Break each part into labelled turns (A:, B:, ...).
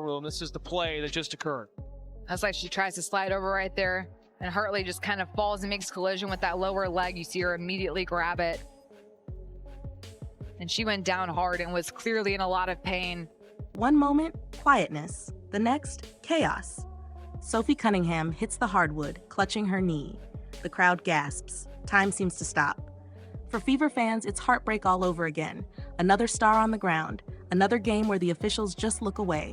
A: room. This is the play that just occurred.
B: That's like she tries to slide over right there, and Hartley just kind of falls and makes collision with that lower leg. You see her immediately grab it. And she went down hard and was clearly in a lot of pain.
C: One moment, quietness. The next, chaos. Sophie Cunningham hits the hardwood, clutching her knee. The crowd gasps. Time seems to stop. For Fever fans, it's heartbreak all over again. Another star on the ground. Another game where the officials just look away.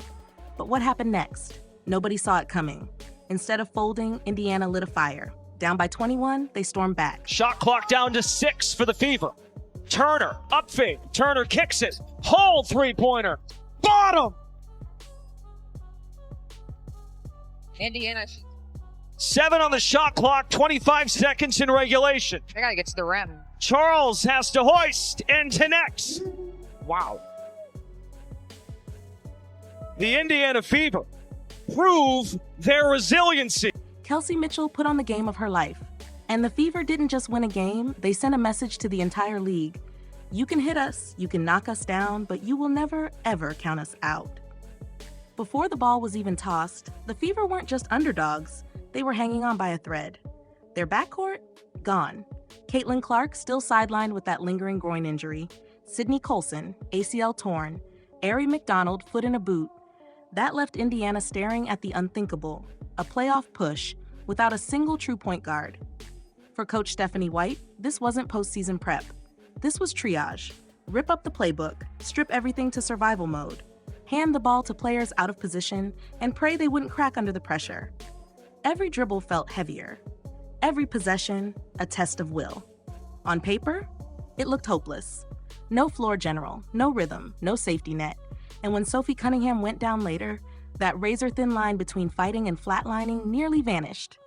C: But what happened next? Nobody saw it coming. Instead of folding, Indiana lit a fire. Down by 21, they stormed back.
A: Shot clock down to 6 for the Fever. Turner, up fade. Turner kicks it. Hull three-pointer. Bottom!
B: Indiana,
A: 7 on the shot clock, 25 seconds in regulation.
B: they gotta get to the rim.
A: Charles has to hoist and connects. Wow. The Indiana Fever prove their resiliency.
C: Kelsey Mitchell put on the game of her life. And the Fever didn't just win a game, they sent a message to the entire league. You can hit us, you can knock us down, but you will never, ever count us out. Before the ball was even tossed, the Fever weren't just underdogs, they were hanging on by a thread. Their backcourt? Gone. Caitlin Clark still sidelined with that lingering groin injury. Sydney Colson, ACL torn. Arie McDonald, foot in a boot. That left Indiana staring at the unthinkable, a playoff push, without a single true point guard. For Coach Stephanie White, this wasn't postseason prep. This was triage. Rip up the playbook, strip everything to survival mode, hand the ball to players out of position, and pray they wouldn't crack under the pressure. Every dribble felt heavier. Every possession, a test of will. On paper, it looked hopeless. No floor general, no rhythm, no safety net. And when Sophie Cunningham went down later, that razor-thin line between fighting and flatlining nearly vanished.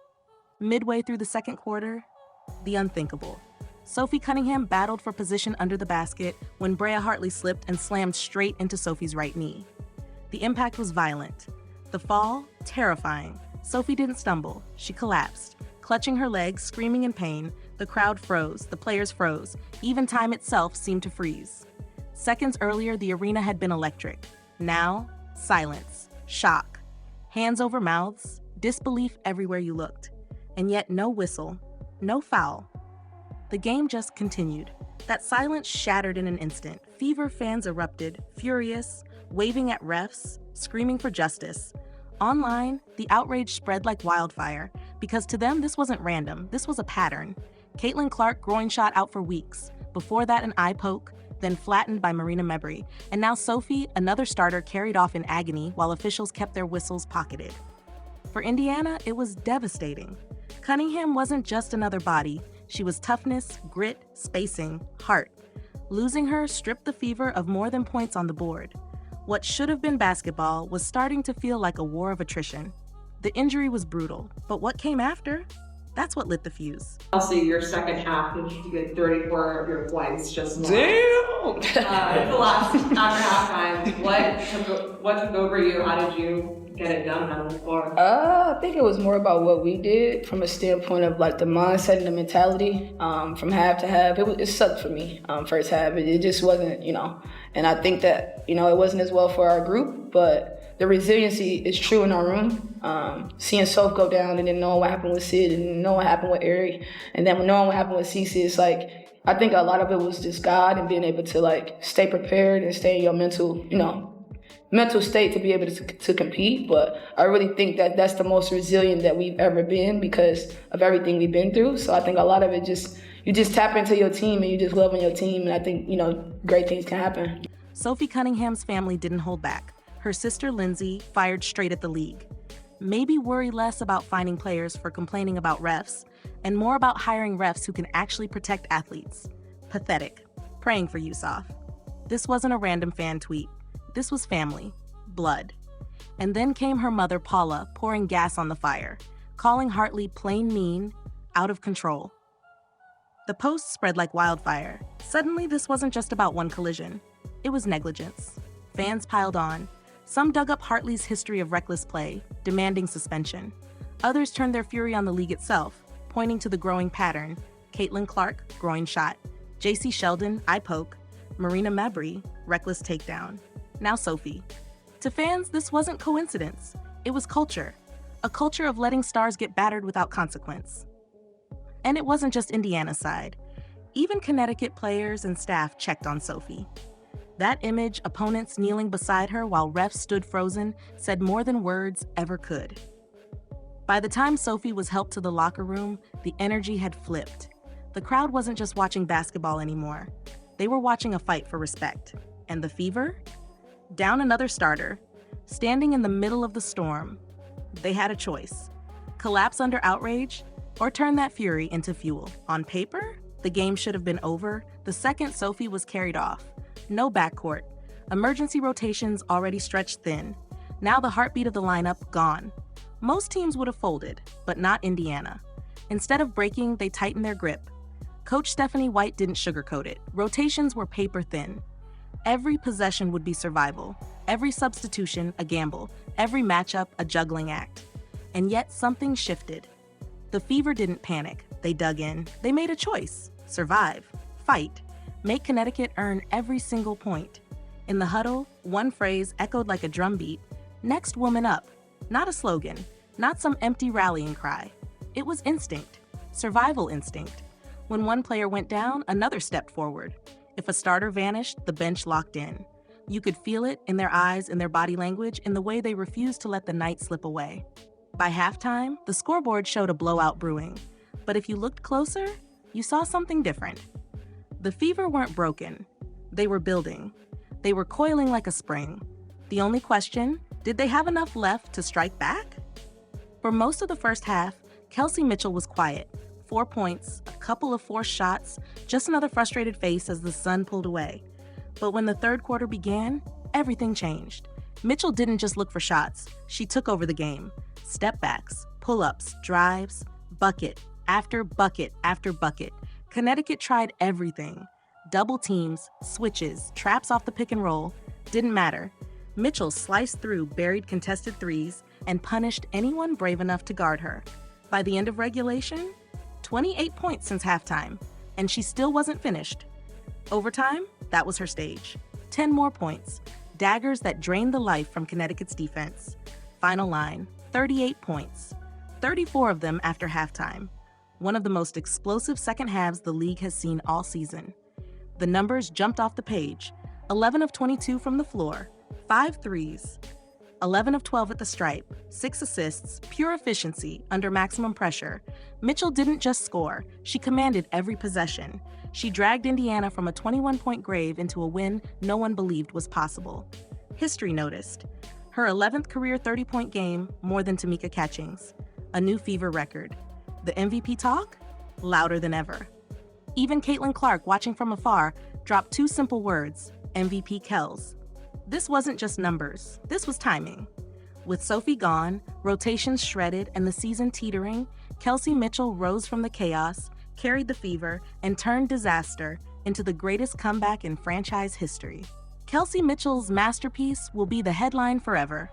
C: Midway through the second quarter, the unthinkable. Sophie Cunningham battled for position under the basket when Brea Hartley slipped and slammed straight into Sophie's right knee. The impact was violent. The fall, terrifying. Sophie didn't stumble. She collapsed. Clutching her legs, screaming in pain, the crowd froze, the players froze. Even time itself seemed to freeze. Seconds earlier, the arena had been electric. Now, silence, shock, hands over mouths, disbelief everywhere you looked. And yet no whistle, no foul. The game just continued. That silence shattered in an instant. Fever fans erupted, furious, waving at refs, screaming for justice. Online, the outrage spread like wildfire, because to them this wasn't random, this was a pattern. Caitlin Clark groin shot out for weeks. Before that, an eye poke, then flattened by Marina Mebry. And now Sophie, another starter, carried off in agony while officials kept their whistles pocketed. For Indiana, it was devastating. Cunningham wasn't just another body. She was toughness, grit, spacing, heart. Losing her stripped the Fever of more than points on the board. What should have been basketball was starting to feel like a war of attrition. The injury was brutal, but what came after? That's what lit the fuse.
D: Kelsey, your second half, you get 34 of your points just now.
A: Damn!
D: The last after halftime, what took over you? How did you get it done on the floor?
E: I think it was more about what we did from a standpoint of like the mindset and the mentality. From half to half, it sucked for me. First half, it just wasn't, and I think that, it wasn't as well for our group, but the resiliency is true in our room. Seeing Soph go down and then knowing what happened with Sid and knowing what happened with Arie, and then knowing what happened with Cece, it's like, I think a lot of it was just God and being able to like stay prepared and stay in your mental state to be able to compete. But I really think that that's the most resilient that we've ever been because of everything we've been through. So I think a lot of it you just tap into your team and you just love on your team, and I think, great things can happen.
C: Sophie Cunningham's family didn't hold back. Her sister Lindsay fired straight at the league. Maybe worry less about finding players for complaining about refs and more about hiring refs who can actually protect athletes. Pathetic. Praying for you, Soph. This wasn't a random fan tweet. This was family. Blood. And then came her mother, Paula, pouring gas on the fire, calling Hartley plain mean, out of control. The posts spread like wildfire. Suddenly, this wasn't just about one collision. It was negligence. Fans piled on. Some dug up Hartley's history of reckless play, demanding suspension. Others turned their fury on the league itself, pointing to the growing pattern. Caitlin Clark, groin shot. J.C. Sheldon, eye poke. Marina Mebry, reckless takedown. Now Sophie. To fans, this wasn't coincidence. It was culture. A culture of letting stars get battered without consequence. And it wasn't just Indiana's side. Even Connecticut players and staff checked on Sophie. That image, opponents kneeling beside her while refs stood frozen, said more than words ever could. By the time Sophie was helped to the locker room, the energy had flipped. The crowd wasn't just watching basketball anymore. They were watching a fight for respect. And the Fever? Down another starter, standing in the middle of the storm. They had a choice: collapse under outrage or turn that fury into fuel. On paper, the game should have been over the second Sophie was carried off. No backcourt. Emergency rotations already stretched thin. Now the heartbeat of the lineup gone. Most teams would have folded, but not Indiana. Instead of breaking, they tightened their grip. Coach Stephanie White didn't sugarcoat it. Rotations were paper thin. Every possession would be survival. Every substitution, a gamble. Every matchup, a juggling act. And yet something shifted. The Fever didn't panic. They dug in. They made a choice. Survive. Fight. Make Connecticut earn every single point. In the huddle, one phrase echoed like a drumbeat. Next woman up. Not a slogan. Not some empty rallying cry. It was instinct. Survival instinct. When one player went down, another stepped forward. If a starter vanished, the bench locked in. You could feel it in their eyes, in their body language, in the way they refused to let the night slip away. By halftime, the scoreboard showed a blowout brewing. But if you looked closer, you saw something different. The Fever weren't broken. They were building. They were coiling like a spring. The only question, did they have enough left to strike back? For most of the first half, Kelsey Mitchell was quiet. 4 points, a couple of forced shots, just another frustrated face as the sun pulled away. But when the third quarter began, everything changed. Mitchell didn't just look for shots. She took over the game. Step backs, pull-ups, drives, bucket after bucket after bucket. Connecticut tried everything. Double teams, switches, traps off the pick and roll. Didn't matter. Mitchell sliced through buried contested threes and punished anyone brave enough to guard her. By the end of regulation, 28 points since halftime, and she still wasn't finished. Overtime, that was her stage. 10 more points, daggers that drained the life from Connecticut's defense. Final line, 38 points, 34 of them after halftime. One of the most explosive second halves the league has seen all season. The numbers jumped off the page: 11 of 22 from the floor, 5 threes, 11 of 12 at the stripe, 6 assists, pure efficiency under maximum pressure. Mitchell didn't just score, she commanded every possession. She dragged Indiana from a 21-point grave into a win no one believed was possible. History noticed. Her 11th career 30-point game, more than Tamika Catchings. A new Fever record. The MVP talk? Louder than ever. Even Caitlin Clark, watching from afar, dropped 2 simple words: MVP Kels. This wasn't just numbers, this was timing. With Sophie gone, rotations shredded, and the season teetering, Kelsey Mitchell rose from the chaos, carried the Fever, and turned disaster into the greatest comeback in franchise history. Kelsey Mitchell's masterpiece will be the headline forever.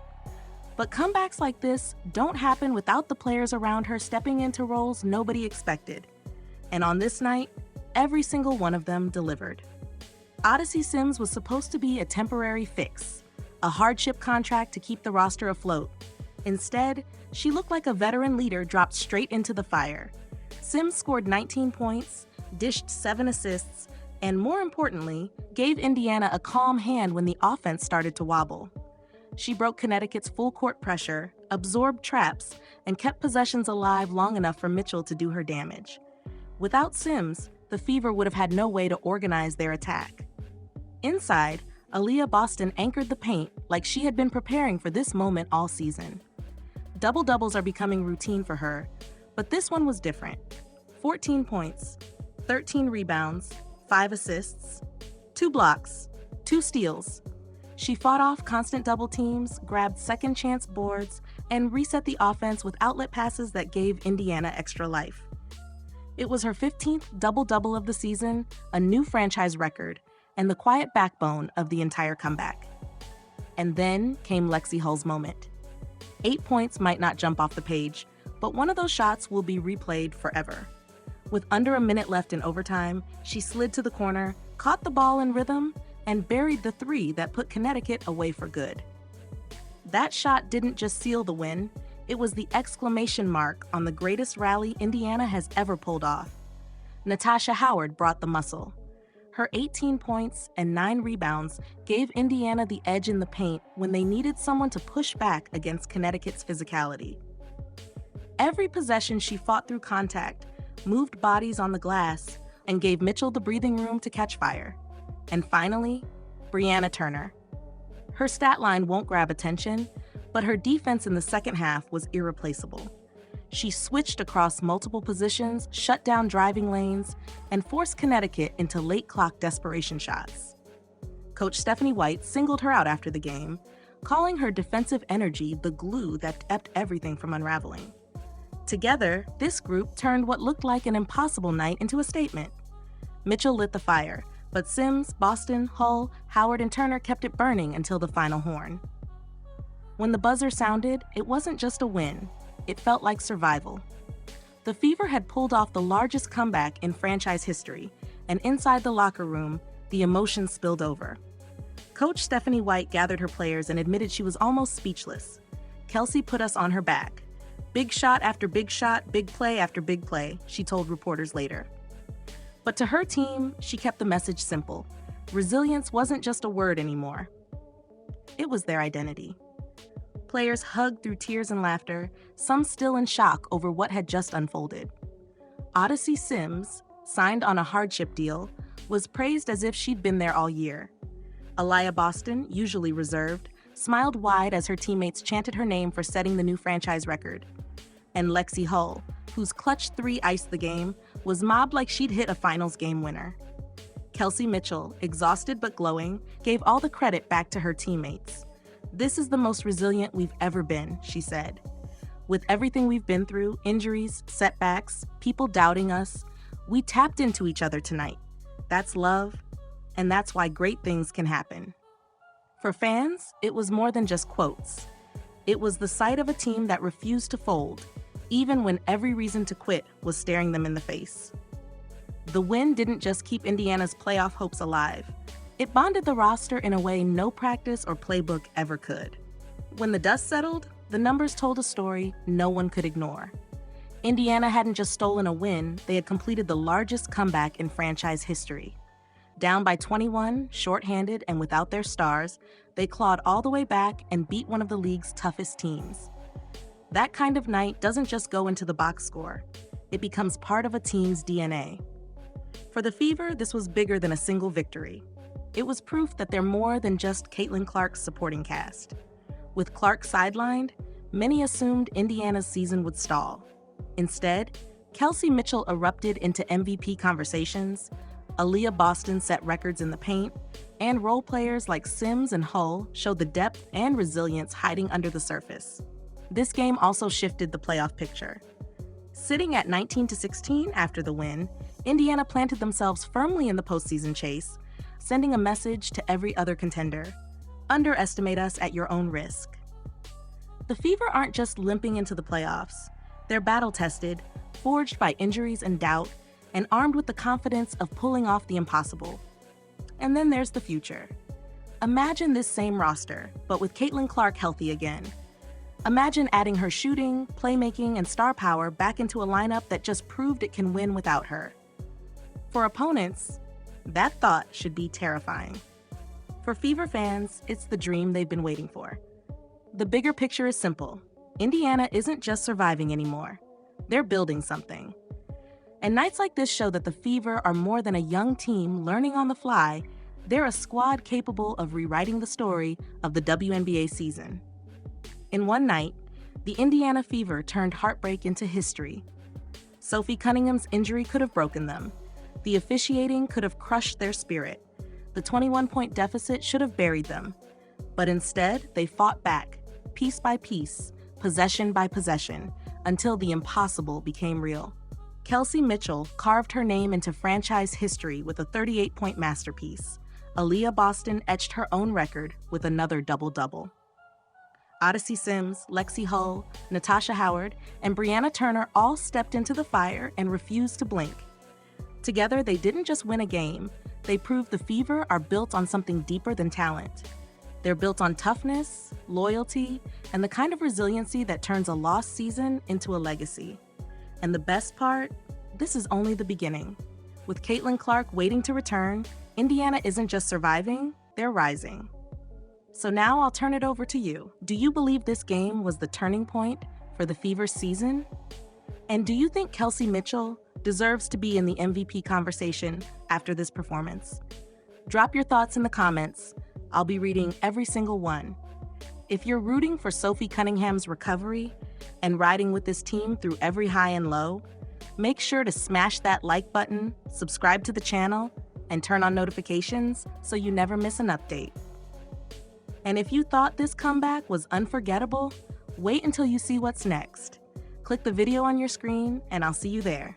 C: But comebacks like this don't happen without the players around her stepping into roles nobody expected. And on this night, every single one of them delivered. Odyssey Sims was supposed to be a temporary fix, a hardship contract to keep the roster afloat. Instead, she looked like a veteran leader dropped straight into the fire. Sims scored 19 points, dished 7 assists, and more importantly, gave Indiana a calm hand when the offense started to wobble. She broke Connecticut's full-court pressure, absorbed traps, and kept possessions alive long enough for Mitchell to do her damage. Without Sims, the Fever would have had no way to organize their attack. Inside, Aaliyah Boston anchored the paint like she had been preparing for this moment all season. Double-doubles are becoming routine for her, but this one was different. 14 points, 13 rebounds, 5 assists, 2 blocks, 2 steals. She fought off constant double teams, grabbed second-chance boards, and reset the offense with outlet passes that gave Indiana extra life. It was her 15th double-double of the season, a new franchise record, and the quiet backbone of the entire comeback. And then came Lexie Hull's moment. 8 points might not jump off the page, but one of those shots will be replayed forever. With under a minute left in overtime, she slid to the corner, caught the ball in rhythm, and buried the 3 that put Connecticut away for good. That shot didn't just seal the win, it was the exclamation mark on the greatest rally Indiana has ever pulled off. Natasha Howard brought the muscle. Her 18 points and 9 rebounds gave Indiana the edge in the paint when they needed someone to push back against Connecticut's physicality. Every possession she fought through contact, moved bodies on the glass, and gave Mitchell the breathing room to catch fire. And finally, Brianna Turner. Her stat line won't grab attention, but her defense in the second half was irreplaceable. She switched across multiple positions, shut down driving lanes, and forced Connecticut into late clock desperation shots. Coach Stephanie White singled her out after the game, calling her defensive energy the glue that kept everything from unraveling. Together, this group turned what looked like an impossible night into a statement. Mitchell lit the fire, but Sims, Boston, Hull, Howard, and Turner kept it burning until the final horn. When the buzzer sounded, it wasn't just a win. It felt like survival. The Fever had pulled off the largest comeback in franchise history, and inside the locker room, the emotion spilled over. Coach Stephanie White gathered her players and admitted she was almost speechless. Kelsey put us on her back. Big shot after big shot, big play after big play, she told reporters later. But to her team, she kept the message simple. Resilience wasn't just a word anymore. It was their identity. Players hugged through tears and laughter, some still in shock over what had just unfolded. Odyssey Sims, signed on a hardship deal, was praised as if she'd been there all year. Aliyah Boston, usually reserved, smiled wide as her teammates chanted her name for setting the new franchise record. And Lexie Hull, whose clutch 3 iced the game, was mobbed like she'd hit a finals game winner. Kelsey Mitchell, exhausted but glowing, gave all the credit back to her teammates. "This is the most resilient we've ever been," she said. "With everything we've been through, injuries, setbacks, people doubting us, we tapped into each other tonight. That's love, and that's why great things can happen." For fans, it was more than just quotes. It was the sight of a team that refused to fold, even when every reason to quit was staring them in the face. The win didn't just keep Indiana's playoff hopes alive. It bonded the roster in a way no practice or playbook ever could. When the dust settled, the numbers told a story no one could ignore. Indiana hadn't just stolen a win, they had completed the largest comeback in franchise history. Down by 21, shorthanded and without their stars, they clawed all the way back and beat one of the league's toughest teams. That kind of night doesn't just go into the box score. It becomes part of a team's DNA. For the Fever, this was bigger than a single victory. It was proof that they're more than just Caitlin Clark's supporting cast. With Clark sidelined, many assumed Indiana's season would stall. Instead, Kelsey Mitchell erupted into MVP conversations, Aliyah Boston set records in the paint, and role players like Sims and Hull showed the depth and resilience hiding under the surface. This game also shifted the playoff picture. Sitting at 19-16 after the win, Indiana planted themselves firmly in the postseason chase, sending a message to every other contender: underestimate us at your own risk. The Fever aren't just limping into the playoffs. They're battle-tested, forged by injuries and doubt, and armed with the confidence of pulling off the impossible. And then there's the future. Imagine this same roster, but with Caitlin Clark healthy again. Imagine adding her shooting, playmaking, and star power back into a lineup that just proved it can win without her. For opponents, that thought should be terrifying. For Fever fans, it's the dream they've been waiting for. The bigger picture is simple. Indiana isn't just surviving anymore. They're building something. And nights like this show that the Fever are more than a young team learning on the fly. They're a squad capable of rewriting the story of the WNBA season. In one night, the Indiana Fever turned heartbreak into history. Sophie Cunningham's injury could have broken them. The officiating could have crushed their spirit. The 21-point deficit should have buried them. But instead, they fought back, piece by piece, possession by possession, until the impossible became real. Kelsey Mitchell carved her name into franchise history with a 38-point masterpiece. Aliyah Boston etched her own record with another double-double. Odyssey Sims, Lexie Hull, Natasha Howard, and Brianna Turner all stepped into the fire and refused to blink. Together, they didn't just win a game, they proved the Fever are built on something deeper than talent. They're built on toughness, loyalty, and the kind of resiliency that turns a lost season into a legacy. And the best part? This is only the beginning. With Caitlin Clark waiting to return, Indiana isn't just surviving, they're rising. So now I'll turn it over to you. Do you believe this game was the turning point for the Fever's season? And do you think Kelsey Mitchell deserves to be in the MVP conversation after this performance? Drop your thoughts in the comments. I'll be reading every single one. If you're rooting for Sophie Cunningham's recovery and riding with this team through every high and low, make sure to smash that like button, subscribe to the channel, and turn on notifications so you never miss an update. And if you thought this comeback was unforgettable, wait until you see what's next. Click the video on your screen, and I'll see you there.